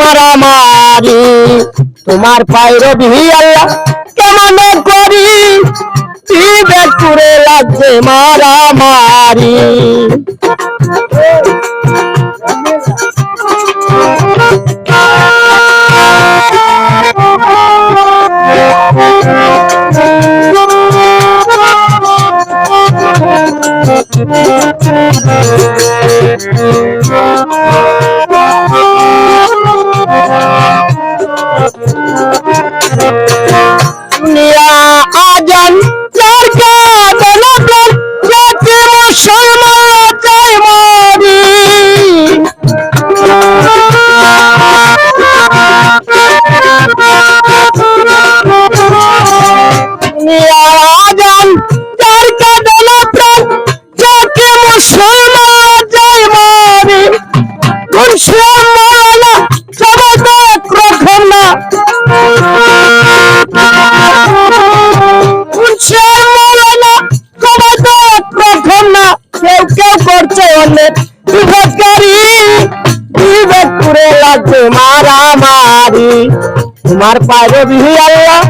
মারামারি তোমার পায়রবি আল্লাহ কেমন করি বিবেকপুরে লাগছে মারামারি दुनिया आजन लड़का दलदल जाके मुसलमान जाए मारी दुनिया आजन लड़का दलदल जाके मुसलमान जाए मारी मुसलमान सब तो रखना বিবেকপুরে লাগছে মারামারি তোমার পায়রবি আল্লাহ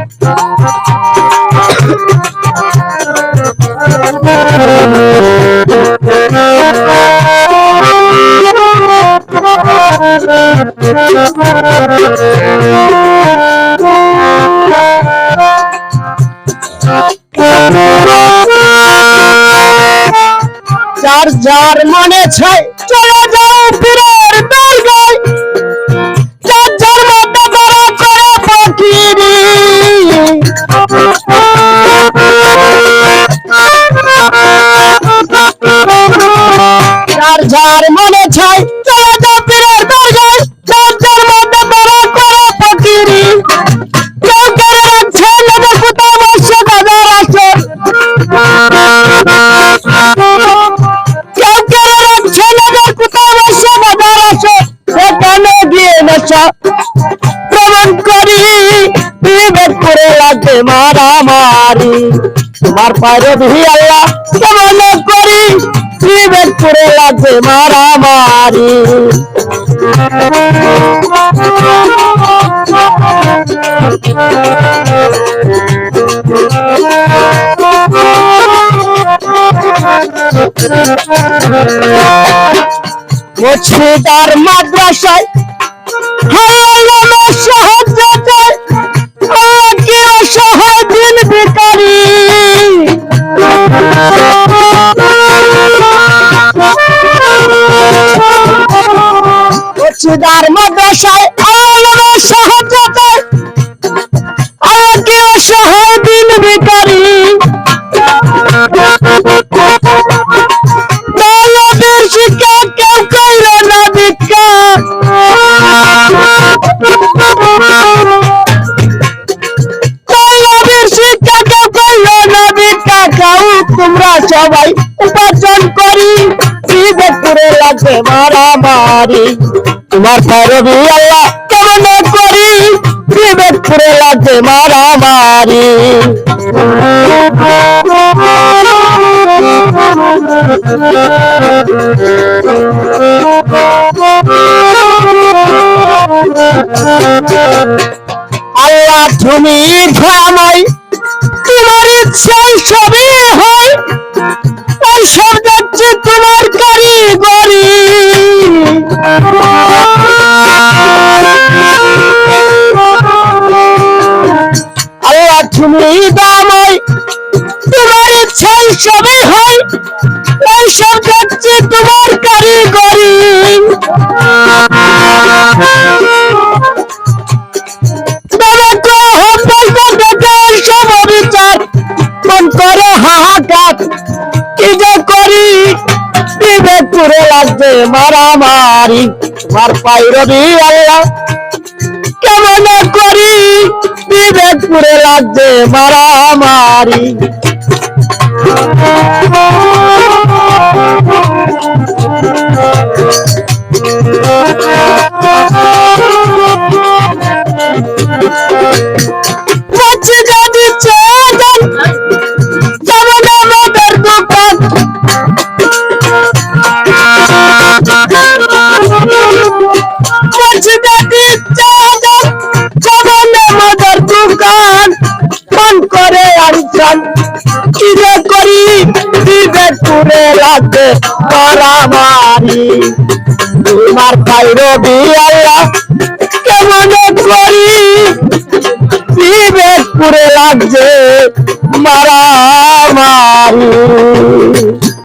যার যার মনে চাই চলে যাও পীরের দরগায় যার যার মতো বড় করে ফকিরি যার যার মনে চাই চলে যাও পীরের দরগায় যার যার মতো বড় করে ফকিরি কেউ করে রাখছে নজর কোথাও বসে গাজার আসর প্রমাণ করি বিবেকপুরে লাগছে মারামারি তোমার পায়রবি আল্লাহ কেমন করি বিবেকপুরে লাগছে মারামারি মুর্শিদার মাদ্রাসায় সাহায্য চাই কি অসহায় দিন ভিখারি মুর্শিদার মাদ্রাসায় সাহায্য চাই কি অসহায় দিন ভিখারি দলবের শিক্ষা কেউ কইল না ভিক্ষা তোমরা সবাই উপার্জন করি বিবেকপুরে লাগছে মারামারি তোমার পায়রবি আল্লাহ কেমন করি বিবেকপুরে লাগছে মারামারি আল্লাহ তুমি দয়াময় তোমার ইচ্ছাই সবই হয় ওই সব যাচ্ছে তোমার কারিগরি আল্লাহ তুমি দয়াময় তোমার ইচ্ছাই সবই হয় ওই সব যাচ্ছে তোমার কারিগরি বিবেকপুরে লাগছে মারামারি তোমার পায়রবি আল্লাহ কেমন করি বিবেকপুরে লাগছে মারামারি প্রাণ মন করে আনছান কিরে করি বিবেক পুরে লাগবে মারামারি তোমার খাইরবি আল্লাহ কেমনে করি বিবেক পুরে লাগছে মারামারি